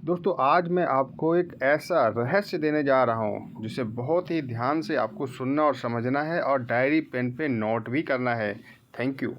दोस्तों आज मैं आपको एक ऐसा रहस्य देने जा रहा हूँ जिसे बहुत ही ध्यान से आपको सुनना और समझना है और डायरी पेन पे नोट भी करना है। Thank you.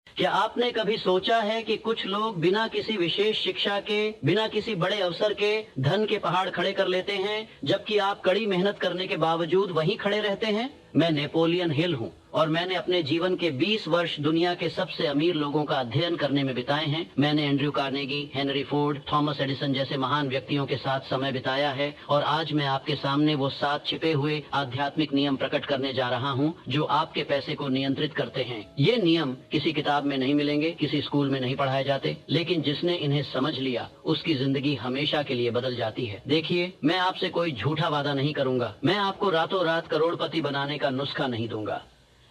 क्या आपने कभी सोचा है कि कुछ लोग बिना किसी विशेष शिक्षा के, बिना किसी बड़े अवसर के धन के पहाड़ खड़े कर लेते हैं, जबकि आप कड़ी मेहनत करने के बावजूद वहीं खड़े रहते हैं? मैं नेपोलियन हिल हूँ और मैंने अपने जीवन के 20 वर्ष दुनिया के सबसे अमीर लोगों का अध्ययन करने में बिताए हैं। मैंने Andrew Carnegie, Henry Ford, Thomas Edison जैसे महान व्यक्तियों के साथ समय बिताया है और आज मैं आपके सामने वो 7 छिपे हुए आध्यात्मिक नियम प्रकट करने जा रहा हूँ जो आपके पैसे को नियंत्रित करते हैं। ये नियम किसी किताब में नहीं मिलेंगे, किसी स्कूल में नहीं पढ़ाए जाते, लेकिन जिसने इन्हें समझ लिया उसकी जिंदगी हमेशा के लिए बदल जाती है। देखिए, मैं आपसे कोई झूठा वादा नहीं करूंगा, मैं आपको रातों रात करोड़पति बनाने का नुस्खा नहीं दूंगा,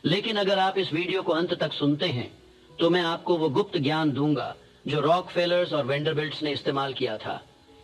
लेकिन अगर आप इस वीडियो को अंत तक सुनते हैं तो मैं आपको वो गुप्त ज्ञान दूंगा जो रॉकफेलर्स और वेंडरबिल्ट्स ने इस्तेमाल किया था।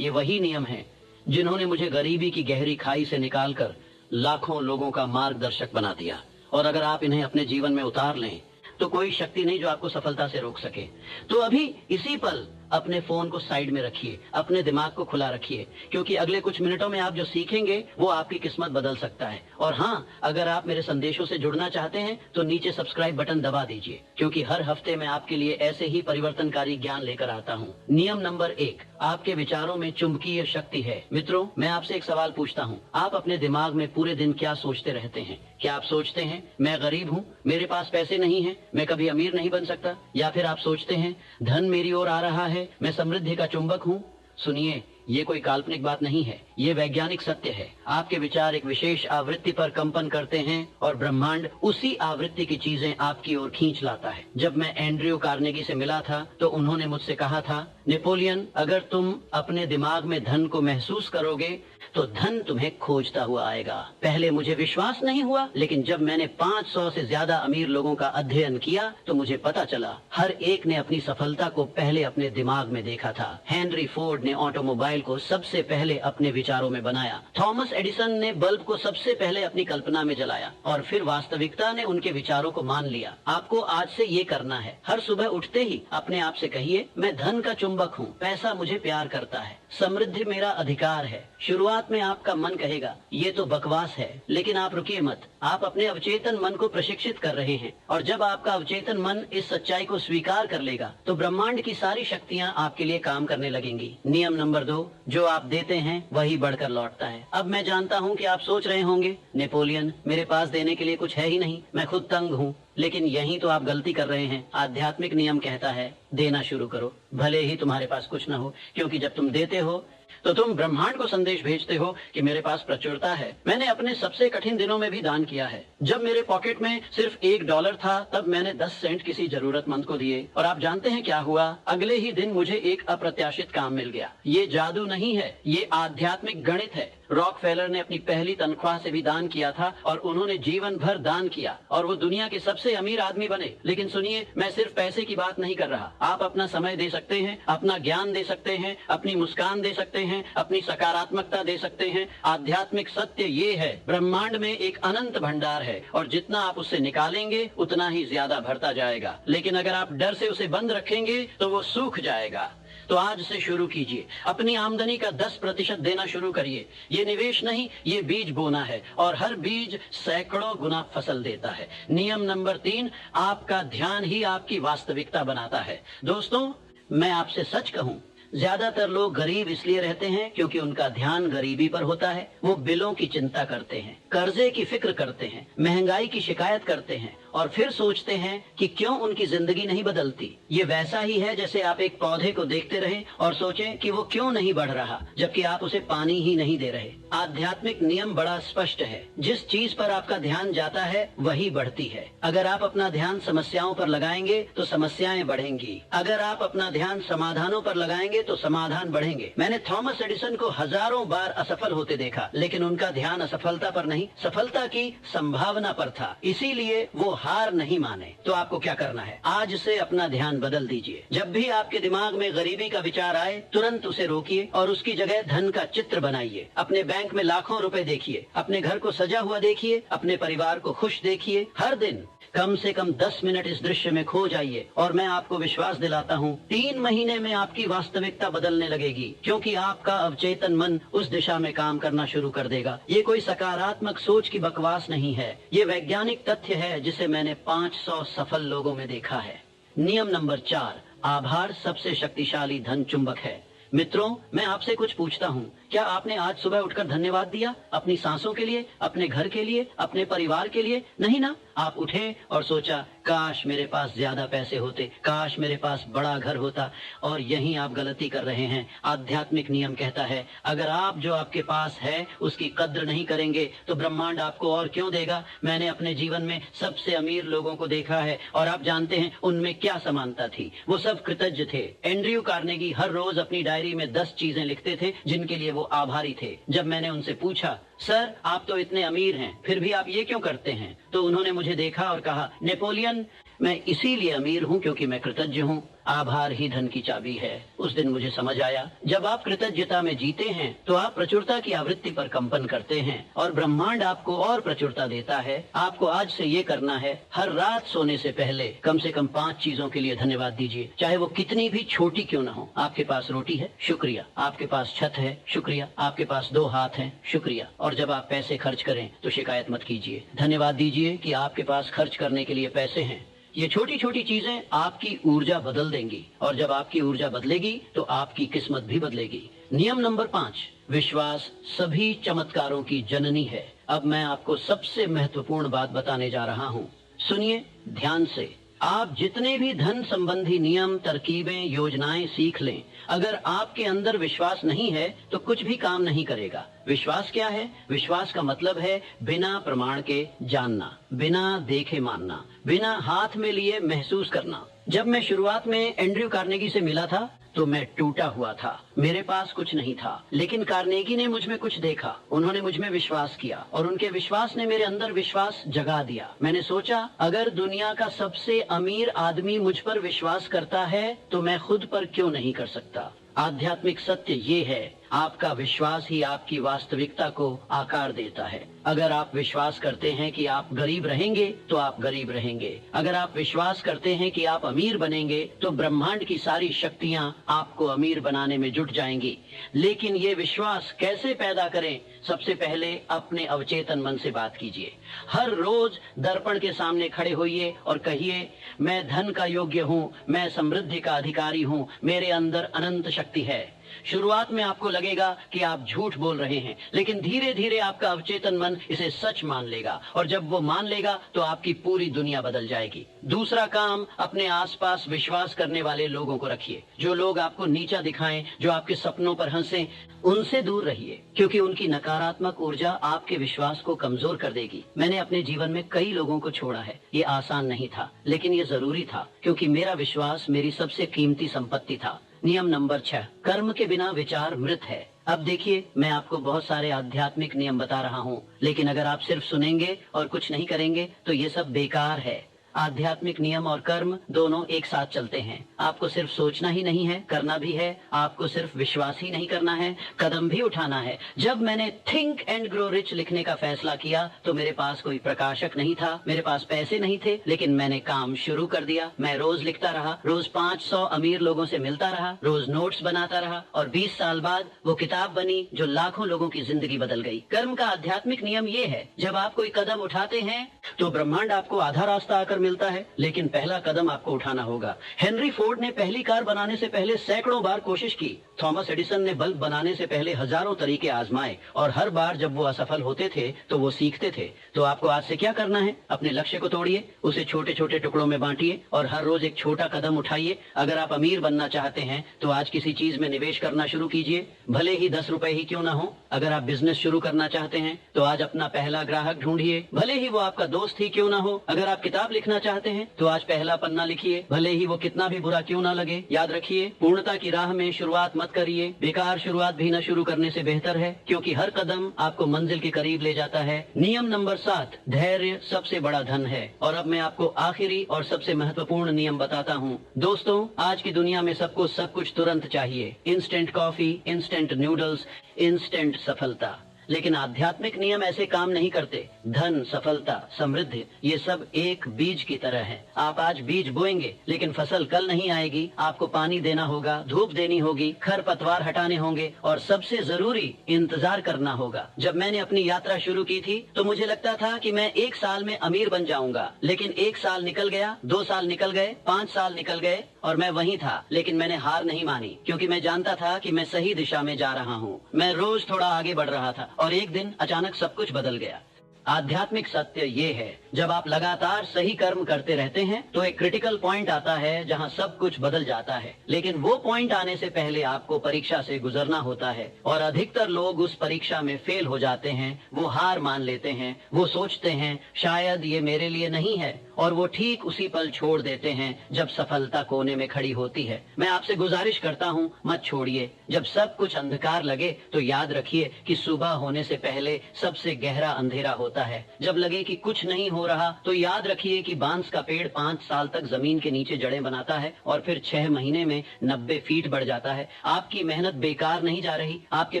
ये वही नियम हैं जिन्होंने मुझे गरीबी की गहरी खाई से निकालकर लाखों लोगों का मार्गदर्शक बना दिया। और अगर आप इन्हें अपने जीवन में उतार लें तो कोई शक्ति नहीं जो आपको सफलता से रोक सके। तो अभी इसी पल अपने फोन को साइड में रखिए, अपने दिमाग को खुला रखिए, क्योंकि अगले कुछ मिनटों में आप जो सीखेंगे वो आपकी किस्मत बदल सकता है। और हाँ, अगर आप मेरे संदेशों से जुड़ना चाहते हैं तो नीचे सब्सक्राइब बटन दबा दीजिए, क्योंकि हर हफ्ते मैं आपके लिए ऐसे ही परिवर्तनकारी ज्ञान लेकर आता हूँ। नियम नंबर 1, आपके विचारों में चुंबकीय शक्ति है। मित्रों, मैं आपसे एक सवाल पूछता हूँ, आप अपने दिमाग में पूरे दिन क्या सोचते रहते हैं? क्या आप सोचते हैं मैं गरीब हूँ, मेरे पास पैसे नहीं है, मैं कभी अमीर नहीं बन सकता? या फिर आप सोचते हैं धन मेरी ओर आ रहा है, मैं समृद्धि का चुंबक हूँ? सुनिए, ये कोई काल्पनिक बात नहीं है, ये वैज्ञानिक सत्य है। आपके विचार एक विशेष आवृत्ति पर कंपन करते हैं और ब्रह्मांड उसी आवृत्ति की चीजें आपकी ओर खींच लाता है। जब मैं एंड्रयू कार्नेगी से मिला था तो उन्होंने मुझसे कहा था, नेपोलियन, अगर तुम अपने दिमाग में धन को महसूस करोगे तो धन तुम्हें खोजता हुआ आएगा। पहले मुझे विश्वास नहीं हुआ, लेकिन जब मैंने 500 से ज्यादा अमीर लोगों का अध्ययन किया तो मुझे पता चला हर एक ने अपनी सफलता को पहले अपने दिमाग में देखा था। हेनरी फोर्ड ने ऑटोमोबाइल को सबसे पहले अपने विचारों में बनाया, थॉमस एडिसन ने बल्ब को सबसे पहले अपनी कल्पना में जलाया और फिर वास्तविकता ने उनके विचारों को मान लिया। आपको आज से ये करना है, हर सुबह उठते ही अपने आप से कहिए, मैं धन का चुंबक हूँ, पैसा मुझे प्यार करता है, समृद्धि मेरा अधिकार है। शुरुआत में आपका मन कहेगा ये तो बकवास है, लेकिन आप रुकिए मत, आप अपने अवचेतन मन को प्रशिक्षित कर रहे हैं और जब आपका अवचेतन मन इस सच्चाई को स्वीकार कर लेगा तो ब्रह्मांड की सारी शक्तियाँ आपके लिए काम करने लगेंगी। नियम नंबर 2, जो आप देते हैं वही बढ़कर लौटता है। अब मैं जानता हूँ कि आप सोच रहे होंगे, नेपोलियन, मेरे पास देने के लिए कुछ है ही नहीं, मैं खुद तंग हूँ। लेकिन यही तो आप गलती कर रहे हैं। आध्यात्मिक नियम कहता है देना शुरू करो, भले ही तुम्हारे पास कुछ न हो, क्योंकि जब तुम देते हो तो तुम ब्रह्मांड को संदेश भेजते हो कि मेरे पास प्रचुरता है। मैंने अपने सबसे कठिन दिनों में भी दान किया है। जब मेरे पॉकेट में सिर्फ $1 था तब मैंने 10 सेंट किसी जरूरतमंद को दिए और आप जानते हैं क्या हुआ? अगले ही दिन मुझे एक अप्रत्याशित काम मिल गया। ये जादू नहीं है, ये आध्यात्मिक गणित है। रॉकफेलर ने अपनी पहली तनख्वाह से भी दान किया था और उन्होंने जीवन भर दान किया और वो दुनिया के सबसे अमीर आदमी बने। लेकिन सुनिए, मैं सिर्फ पैसे की बात नहीं कर रहा। आप अपना समय दे सकते हैं, अपना ज्ञान दे सकते हैं, अपनी मुस्कान दे सकते हैं, अपनी सकारात्मकता दे सकते हैं। आध्यात्मिक सत्य ये है, ब्रह्मांड में एक अनंत भंडार है और जितना आप उससे निकालेंगे उतना ही ज्यादा भरता जाएगा। लेकिन अगर आप डर से उसे बंद रखेंगे तो वो सूख जाएगा। तो आज से शुरू कीजिए, अपनी आमदनी का 10% देना शुरू करिए। ये निवेश नहीं, ये बीज बोना है और हर बीज सैकड़ों गुना फसल देता है। नियम नंबर 3, आपका ध्यान ही आपकी वास्तविकता बनाता है। दोस्तों, मैं आपसे सच कहूं, ज्यादातर लोग गरीब इसलिए रहते हैं क्योंकि उनका ध्यान गरीबी पर होता है। वो बिलों की चिंता करते हैं, कर्जे की फिक्र करते हैं, महंगाई की शिकायत करते हैं और फिर सोचते हैं कि क्यों उनकी जिंदगी नहीं बदलती। ये वैसा ही है जैसे आप एक पौधे को देखते रहें और सोचें कि वो क्यों नहीं बढ़ रहा, जबकि आप उसे पानी ही नहीं दे रहे। आध्यात्मिक नियम बड़ा स्पष्ट है, जिस चीज पर आपका ध्यान जाता है वही बढ़ती है। अगर आप अपना ध्यान समस्याओं पर लगाएंगे तो समस्याएं बढ़ेंगी, अगर आप अपना ध्यान समाधानों पर लगाएंगे तो समाधान बढ़ेंगे। मैंने थॉमस एडिसन को हजारों बार असफल होते देखा, लेकिन उनका ध्यान असफलता पर नहीं, सफलता की संभावना पर था। इसीलिए वो हार नहीं माने तो आपको क्या करना है, आज से अपना ध्यान बदल दीजिए। जब भी आपके दिमाग में गरीबी का विचार आए, तुरंत उसे रोकिए और उसकी जगह धन का चित्र बनाइए। अपने बैंक में लाखों रुपए देखिए, अपने घर को सजा हुआ देखिए, अपने परिवार को खुश देखिए। हर दिन कम से कम 10 मिनट इस दृश्य में खो जाइए और मैं आपको विश्वास दिलाता हूँ 3 महीने में आपकी वास्तविकता बदलने लगेगी, क्योंकि आपका अवचेतन मन उस दिशा में काम करना शुरू कर देगा। ये कोई सकारात्मक सोच की बकवास नहीं है, ये वैज्ञानिक तथ्य है जिसे मैंने 500 सफल लोगों में देखा है। नियम नंबर 4, आभार सबसे शक्तिशाली धन चुंबक है। मित्रों, मैं आपसे कुछ पूछता हूँ, क्या आपने आज सुबह उठकर धन्यवाद दिया? अपनी सांसों के लिए, अपने घर के लिए, अपने परिवार के लिए? नहीं ना। आप उठे और सोचा, काश मेरे पास ज्यादा पैसे होते, काश मेरे पास बड़ा घर होता। और यहीं आप गलती कर रहे हैं। आध्यात्मिक नियम कहता है, अगर आप जो आपके पास है उसकी कद्र नहीं करेंगे तो ब्रह्मांड आपको और क्यों देगा। मैंने अपने जीवन में सबसे अमीर लोगों को देखा है और आप जानते हैं उनमें क्या समानता थी। वो सब कृतज्ञ थे। एंड्रयू कार्नेगी हर रोज अपनी डायरी में 10 चीजें लिखते थे जिनके लिए वो आभारी थे। जब मैंने उनसे पूछा, सर आप तो इतने अमीर हैं, फिर भी आप ये क्यों करते हैं, तो उन्होंने मुझे देखा और कहा, नेपोलियन, मैं इसीलिए अमीर हूँ क्योंकि मैं कृतज्ञ हूँ। आभार ही धन की चाबी है। उस दिन मुझे समझ आया, जब आप कृतज्ञता में जीते हैं तो आप प्रचुरता की आवृत्ति पर कंपन करते हैं और ब्रह्मांड आपको और प्रचुरता देता है। आपको आज से ये करना है, हर रात सोने से पहले कम से कम 5 चीजों के लिए धन्यवाद दीजिए, चाहे वो कितनी भी छोटी क्यों ना हो। आपके पास रोटी है, शुक्रिया। आपके पास छत है, शुक्रिया। आपके पास 2 हाथ हैं, शुक्रिया। और जब आप पैसे खर्च करें तो शिकायत मत कीजिए, धन्यवाद दीजिए कि आपके पास खर्च करने के लिए पैसे हैं। ये छोटी छोटी चीजें आपकी ऊर्जा बदल देंगी और जब आपकी ऊर्जा बदलेगी तो आपकी किस्मत भी बदलेगी। नियम नंबर 5, विश्वास सभी चमत्कारों की जननी है। अब मैं आपको सबसे महत्वपूर्ण बात बताने जा रहा हूँ, सुनिए ध्यान से। आप जितने भी धन संबंधी नियम, तरकीबें, योजनाएं सीख लें, अगर आपके अंदर विश्वास नहीं है तो कुछ भी काम नहीं करेगा। विश्वास क्या है? विश्वास का मतलब है बिना प्रमाण के जानना, बिना देखे मानना, बिना हाथ में लिए महसूस करना। जब मैं शुरुआत में एंड्रयू कार्नेगी से मिला था तो मैं टूटा हुआ था, मेरे पास कुछ नहीं था, लेकिन कार्नेगी ने मुझ में कुछ देखा, उन्होंने मुझ में विश्वास किया और उनके विश्वास ने मेरे अंदर विश्वास जगा दिया। मैंने सोचा, अगर दुनिया का सबसे अमीर आदमी मुझ पर विश्वास करता है तो मैं खुद पर क्यों नहीं कर सकता। आध्यात्मिक सत्य ये है, आपका विश्वास ही आपकी वास्तविकता को आकार देता है। अगर आप विश्वास करते हैं कि आप गरीब रहेंगे तो आप गरीब रहेंगे। अगर आप विश्वास करते हैं कि आप अमीर बनेंगे तो ब्रह्मांड की सारी शक्तियां आपको अमीर बनाने में जुट जाएंगी। लेकिन ये विश्वास कैसे पैदा करें? सबसे पहले अपने अवचेतन मन से बात कीजिए। हर रोज दर्पण के सामने खड़े होइए और कहिए, मैं धन का योग्य हूँ, मैं समृद्धि का अधिकारी हूँ, मेरे अंदर अनंत शक्ति है। शुरुआत में आपको लगेगा कि आप झूठ बोल रहे हैं, लेकिन धीरे धीरे आपका अवचेतन मन इसे सच मान लेगा और जब वो मान लेगा तो आपकी पूरी दुनिया बदल जाएगी। दूसरा काम, अपने आसपास विश्वास करने वाले लोगों को रखिए। जो लोग आपको नीचा दिखाएं, जो आपके सपनों पर हंसें, उनसे दूर रहिए, क्योंकि उनकी नकारात्मक ऊर्जा आपके विश्वास को कमजोर कर देगी। मैंने अपने जीवन में कई लोगों को छोड़ा है। ये आसान नहीं था, लेकिन ये जरूरी था, क्योंकि मेरा विश्वास मेरी सबसे कीमती संपत्ति था। नियम नंबर 6, कर्म के बिना विचार मृत है। अब देखिए, मैं आपको बहुत सारे आध्यात्मिक नियम बता रहा हूँ, लेकिन अगर आप सिर्फ सुनेंगे और कुछ नहीं करेंगे तो ये सब बेकार है। आध्यात्मिक नियम और कर्म दोनों एक साथ चलते हैं। आपको सिर्फ सोचना ही नहीं है, करना भी है। आपको सिर्फ विश्वास ही नहीं करना है, कदम भी उठाना है। जब मैंने थिंक एंड ग्रो रिच लिखने का फैसला किया तो मेरे पास कोई प्रकाशक नहीं था, मेरे पास पैसे नहीं थे, लेकिन मैंने काम शुरू कर दिया। मैं रोज लिखता रहा, रोज 500 अमीर लोगों से मिलता रहा, रोज नोट्स बनाता रहा और 20 साल बाद वो किताब बनी जो लाखों लोगों की जिंदगी बदल गई। कर्म का आध्यात्मिक नियम ये है, जब आप कोई कदम उठाते हैं तो ब्रह्मांड आपको आधा रास्ता आकर मिलता है, लेकिन पहला कदम आपको उठाना होगा। हेनरी फोर्ड ने पहली कार बनाने से पहले सैकड़ों बार कोशिश की। थॉमस एडिसन ने बल्ब बनाने से पहले हजारों तरीके आजमाए और हर बार जब वो असफल होते थे तो वो सीखते थे। तो आपको आज से क्या करना है? अपने लक्ष्य को तोड़िए, उसे छोटे छोटे टुकड़ों में बांटिए और हर रोज एक छोटा कदम उठाइए। अगर आप अमीर बनना चाहते हैं तो आज किसी चीज में निवेश करना शुरू कीजिए, भले ही 10 रुपए ही क्यों ना हो। अगर आप बिजनेस शुरू करना चाहते हैं तो आज अपना पहला ग्राहक ढूंढिए, भले ही वो आपका दोस्त ही क्यों ना हो। अगर आप किताब लिखना लिखना चाहते हैं तो आज पहला पन्ना लिखिए, भले ही वो कितना भी बुरा क्यों ना लगे। याद रखिए, पूर्णता की राह में शुरुआत मत करिए। बेकार शुरुआत भी न शुरू करने से बेहतर है, क्योंकि हर कदम आपको मंजिल के करीब ले जाता है। नियम नंबर 7, धैर्य सबसे बड़ा धन है। और अब मैं आपको आखिरी और सबसे महत्वपूर्ण नियम बताता हूँ। दोस्तों, आज की दुनिया में सबको सब कुछ तुरंत चाहिए। Instant coffee, instant noodles, instant सफलता। लेकिन आध्यात्मिक नियम ऐसे काम नहीं करते। धन, सफलता, समृद्धि, ये सब एक बीज की तरह है। आप आज बीज बोएंगे, लेकिन फसल कल नहीं आएगी। आपको पानी देना होगा, धूप देनी होगी, खरपतवार हटाने होंगे, और सबसे जरूरी इंतजार करना होगा। जब मैंने अपनी यात्रा शुरू की थी तो मुझे लगता था कि मैं 1 साल में अमीर बन जाऊंगा। लेकिन 1 साल निकल गया, 2 साल निकल गए, 5 साल निकल गए, और मैं वहीं था। लेकिन मैंने हार नहीं मानी, क्योंकि मैं जानता था कि मैं सही दिशा में जा रहा हूँ। मैं रोज थोड़ा आगे बढ़ रहा था, और एक दिन अचानक सब कुछ बदल गया। आध्यात्मिक सत्य ये है, जब आप लगातार सही कर्म करते रहते हैं तो एक क्रिटिकल पॉइंट आता है जहां सब कुछ बदल जाता है। लेकिन वो पॉइंट आने से पहले आपको परीक्षा से गुजरना होता है, और अधिकतर लोग उस परीक्षा में फेल हो जाते हैं। वो हार मान लेते हैं, वो सोचते हैं शायद ये मेरे लिए नहीं है, और वो ठीक उसी पल छोड़ देते हैं जब सफलता कोने में खड़ी होती है। मैं आपसे गुजारिश करता हूँ, मत छोड़िए। जब सब कुछ अंधकार लगे तो याद रखिए कि सुबह होने से पहले सबसे गहरा अंधेरा होता है। जब लगे कि कुछ नहीं हो रहा तो याद रखिए कि बांस का पेड़ 5 साल तक जमीन के नीचे जड़ें बनाता है, और फिर 6 महीने में 90 फीट बढ़ जाता है। आपकी मेहनत बेकार नहीं जा रही, आपके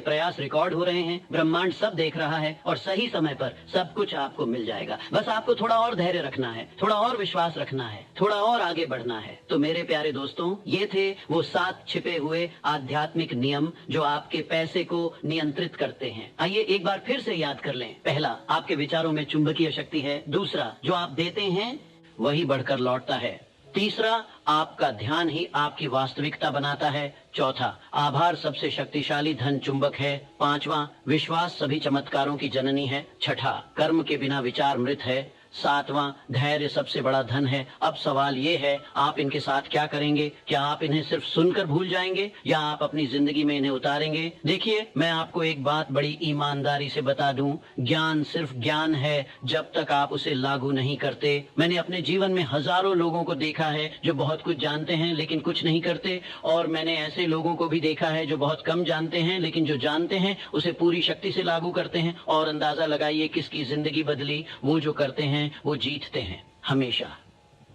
प्रयास रिकॉर्ड हो रहे हैं। ब्रह्मांड सब देख रहा है, और सही समय पर सब कुछ आपको मिल जाएगा। बस आपको थोड़ा और धैर्य रखना है, थोड़ा और विश्वास रखना है, थोड़ा और आगे बढ़ना है। तो मेरे प्यारे दोस्तों, ये थे वो 7 छिपे हुए आध्यात्मिक नियम जो आपके पैसे को नियंत्रित करते हैं। आइए एक बार फिर से याद कर लें। पहला, आपके विचारों में चुंबकीय शक्ति है। दूसरा, जो आप देते हैं वही बढ़कर लौटता है। तीसरा, आपका ध्यान ही आपकी वास्तविकता बनाता है। चौथा, आभार सबसे शक्तिशाली धन चुंबक है। पांचवा, विश्वास सभी चमत्कारों की जननी है। छठा, कर्म के बिना विचार मृत है। सातवां, धैर्य सबसे बड़ा धन है। अब सवाल ये है, आप इनके साथ क्या करेंगे? क्या आप इन्हें सिर्फ सुनकर भूल जाएंगे, या आप अपनी जिंदगी में इन्हें उतारेंगे? देखिए, मैं आपको एक बात बड़ी ईमानदारी से बता दूं, ज्ञान सिर्फ ज्ञान है जब तक आप उसे लागू नहीं करते। मैंने अपने जीवन में हजारों लोगों को देखा है जो बहुत कुछ जानते हैं लेकिन कुछ नहीं करते, और मैंने ऐसे लोगों को भी देखा है जो बहुत कम जानते हैं लेकिन जो जानते हैं उसे पूरी शक्ति से लागू करते हैं। और अंदाजा लगाइए किसकी जिंदगी बदली? वो जो करते हैं वो जीतते हैं हमेशा।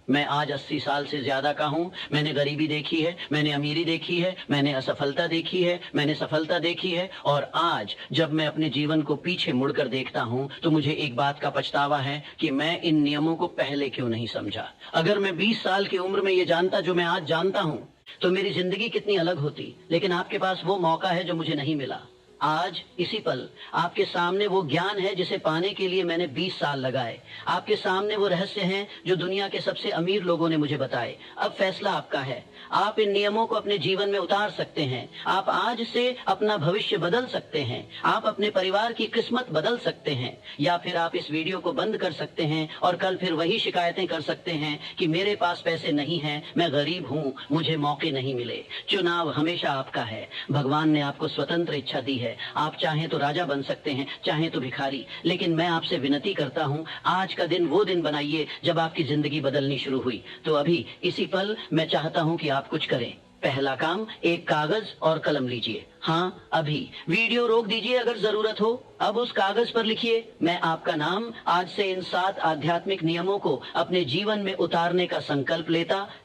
मैं आज 80 साल से ज्यादा का हूँ। मैंने गरीबी देखी है, मैंने अमीरी देखी है, मैंने असफलता देखी है, मैंने सफलता देखी है, और आज जब मैं अपने जीवन को पीछे मुड़कर देखता हूँ तो मुझे एक बात का पछतावा है कि मैं इन नियमों को पहले क्यों नहीं समझा। अगर मैं 20 साल की उम्र में ये जानता जो मैं आज जानता हूँ तो मेरी जिंदगी कितनी अलग होती। लेकिन आपके पास वो मौका है जो मुझे नहीं मिला। आज इसी पल आपके सामने वो ज्ञान है जिसे पाने के लिए मैंने 20 साल लगाए। आपके सामने वो रहस्य हैं जो दुनिया के सबसे अमीर लोगों ने मुझे बताए। अब फैसला आपका है। आप इन नियमों को अपने जीवन में उतार सकते हैं। आप आज से अपना भविष्य बदल सकते हैं। आप अपने परिवार की किस्मत बदल सकते हैं। या फिर आप इस वीडियो को बंद कर सकते हैं और कल फिर वही शिकायतें कर सकते हैं कि मेरे पास पैसे नहीं हैं, मैं गरीब हूँ, मुझे मौके नहीं मिले। चुनाव हमेशा आपका है। भगवान ने आपको स्वतंत्र इच्छा दी है। आप चाहें तो राजा बन सकते हैं, चाहें तो भिखारी। लेकिन मैं आपसे विनती करता हूं, आज का दिन वो दिन बनाइए जब आपकी जिंदगी बदलनी शुरू हुई। तो अभी इसी पल मैं चाहता हूं कि आप कुछ करें। पहला काम, एक कागज और कलम लीजिए। हाँ, अभी वीडियो रोक दीजिए अगर जरूरत हो। अब उस कागज पर लिखिए, मैं आपका नाम आज से इन 7 आध्यात्मिक नियमों को अपने जीवन में उतारने का संकल्प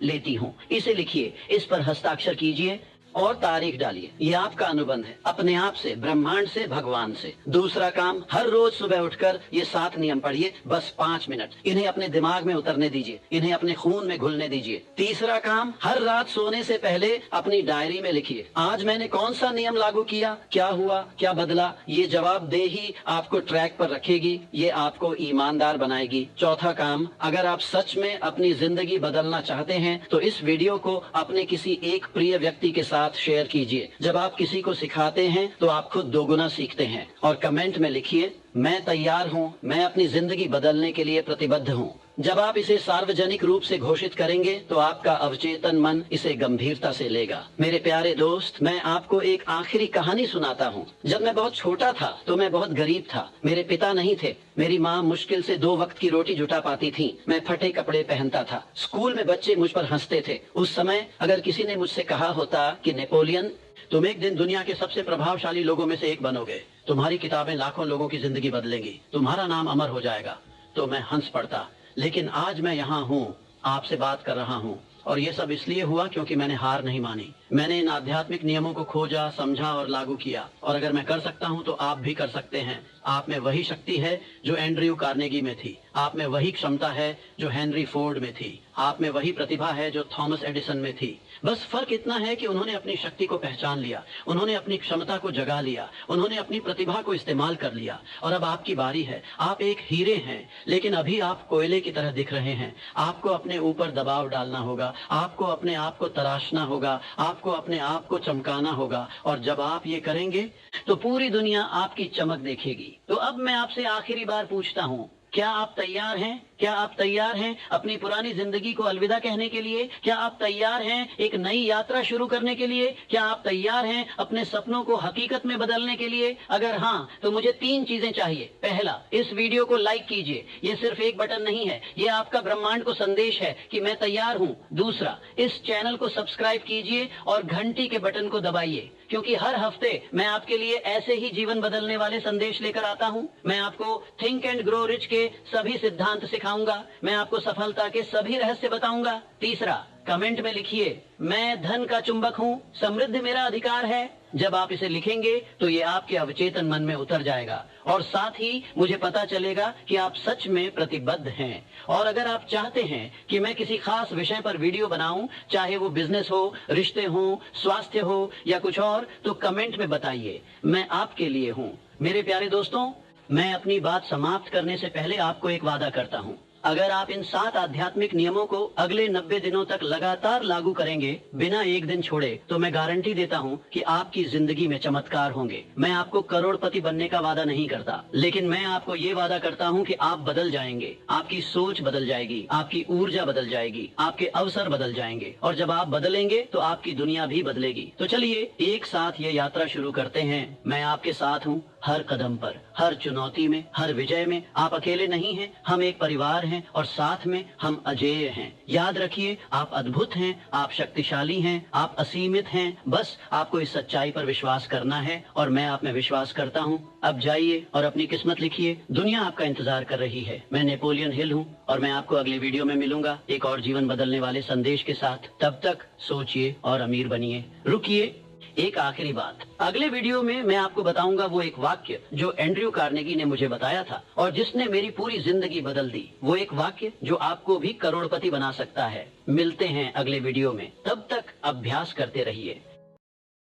लेती हूँ। इसे लिखिए, इस पर हस्ताक्षर कीजिए और तारीख डालिए। ये आपका अनुबंध है अपने आप से, ब्रह्मांड से, भगवान से। दूसरा काम, हर रोज सुबह उठकर ये 7 नियम पढ़िए, बस 5 मिनट। इन्हें अपने दिमाग में उतरने दीजिए, इन्हें अपने खून में घुलने दीजिए। तीसरा काम, हर रात सोने से पहले अपनी डायरी में लिखिए, आज मैंने कौन सा नियम लागू किया, क्या हुआ, क्या बदला। ये जवाबदेही आपको ट्रैक पर रखेगी, ये आपको ईमानदार बनाएगी। चौथा काम, अगर आप सच में अपनी जिंदगी बदलना चाहते हैं तो इस वीडियो को अपने किसी एक प्रिय व्यक्ति के साथ शेयर कीजिए। जब आप किसी को सिखाते हैं तो आप खुद दोगुना सीखते हैं। और कमेंट में लिखिए, मैं तैयार हूं, मैं अपनी जिंदगी बदलने के लिए प्रतिबद्ध हूं। जब आप इसे सार्वजनिक रूप से घोषित करेंगे तो आपका अवचेतन मन इसे गंभीरता से लेगा। मेरे प्यारे दोस्त, मैं आपको एक आखिरी कहानी सुनाता हूँ। जब मैं बहुत छोटा था तो मैं बहुत गरीब था। मेरे पिता नहीं थे। मेरी माँ मुश्किल से 2 वक्त की रोटी जुटा पाती थी। मैं फटे कपड़े पहनता था। स्कूल में बच्चे मुझ पर हंसते थे। उस समय अगर किसी ने मुझसे कहा होता कि नेपोलियन, तुम एक दिन दुनिया के सबसे प्रभावशाली लोगों में से एक बनोगे, तुम्हारी किताबें लाखों लोगों की जिंदगी बदलेंगी, तुम्हारा नाम अमर हो जाएगा, तो मैं हंस पड़ता। लेकिन आज मैं यहाँ हूँ, आपसे बात कर रहा हूँ, और ये सब इसलिए हुआ क्योंकि मैंने हार नहीं मानी। मैंने इन आध्यात्मिक नियमों को खोजा, समझा और लागू किया। और अगर मैं कर सकता हूँ तो आप भी कर सकते हैं। आप में वही शक्ति है जो एंड्रयू कार्नेगी में थी। आप में वही क्षमता है जो हेनरी फोर्ड में थी। आप में वही प्रतिभा है जो थॉमस एडिसन में थी। बस फर्क इतना है कि उन्होंने अपनी शक्ति को पहचान लिया, उन्होंने अपनी क्षमता को जगा लिया, उन्होंने अपनी प्रतिभा को इस्तेमाल कर लिया। और अब आपकी बारी है। आप एक हीरे हैं, लेकिन अभी आप कोयले की तरह दिख रहे हैं। आपको अपने ऊपर दबाव डालना होगा, आपको अपने आप को तराशना होगा, आपको अपने आप को चमकाना होगा। और जब आप ये करेंगे तो पूरी दुनिया आपकी चमक देखेगी। तो अब मैं आपसे आखिरी बार पूछता हूँ, क्या आप तैयार हैं? क्या आप तैयार हैं अपनी पुरानी जिंदगी को अलविदा कहने के लिए? क्या आप तैयार हैं एक नई यात्रा शुरू करने के लिए? क्या आप तैयार हैं अपने सपनों को हकीकत में बदलने के लिए? अगर हाँ, तो मुझे 3 चीजें चाहिए। पहला, इस वीडियो को लाइक कीजिए। ये सिर्फ एक बटन नहीं है, ये आपका ब्रह्मांड को संदेश है कि मैं तैयार हूँ। दूसरा, इस चैनल को सब्सक्राइब कीजिए और घंटी के बटन को दबाइए, क्योंकि हर हफ्ते मैं आपके लिए ऐसे ही जीवन बदलने वाले संदेश लेकर आता हूँ। मैं आपको थिंक एंड ग्रो रिच के सभी सिद्धांत सिखाऊंगा। मैं आपको सफलता के सभी रहस्य बताऊंगा। तीसरा, कमेंट में लिखिए, मैं धन का चुंबक हूँ, समृद्धि मेरा अधिकार है। जब आप इसे लिखेंगे तो ये आपके अवचेतन मन में उतर जाएगा और साथ ही मुझे पता चलेगा कि आप सच में प्रतिबद्ध हैं। और अगर आप चाहते हैं कि मैं किसी खास विषय पर वीडियो बनाऊं, चाहे वो बिजनेस हो, रिश्ते हो, स्वास्थ्य हो या कुछ और, तो कमेंट में बताइए। मैं आपके लिए हूँ। मेरे प्यारे दोस्तों, मैं अपनी बात समाप्त करने से पहले आपको एक वादा करता हूँ। अगर आप इन 7 आध्यात्मिक नियमों को अगले 90 दिनों तक लगातार लागू करेंगे, बिना एक दिन छोड़े, तो मैं गारंटी देता हूँ कि आपकी जिंदगी में चमत्कार होंगे। मैं आपको करोड़पति बनने का वादा नहीं करता, लेकिन मैं आपको ये वादा करता हूँ कि आप बदल जाएंगे। आपकी सोच बदल जाएगी, आपकी ऊर्जा बदल जाएगी, आपके अवसर बदल जाएंगे। और जब आप बदलेंगे तो आपकी दुनिया भी बदलेगी। तो चलिए एक साथ ये यात्रा शुरू करते हैं। मैं आपके साथ हूँ, हर कदम पर, हर चुनौती में, हर विजय में। आप अकेले नहीं हैं, हम एक परिवार हैं और साथ में हम अजेय हैं। याद रखिए, आप अद्भुत हैं, आप शक्तिशाली हैं, आप असीमित हैं। बस आपको इस सच्चाई पर विश्वास करना है और मैं आप में विश्वास करता हूँ। अब जाइए और अपनी किस्मत लिखिए। दुनिया आपका इंतजार कर रही है। मैं नेपोलियन हिल हूँ और मैं आपको अगले वीडियो में मिलूंगा एक और जीवन बदलने वाले संदेश के साथ। तब तक सोचिए और अमीर बनिए। रुकिए, एक आखिरी बात, अगले वीडियो में मैं आपको बताऊंगा वो एक वाक्य जो एंड्रयू कार्नेगी ने मुझे बताया था और जिसने मेरी पूरी जिंदगी बदल दी। वो एक वाक्य जो आपको भी करोड़पति बना सकता है। मिलते हैं अगले वीडियो में, तब तक अभ्यास करते रहिए।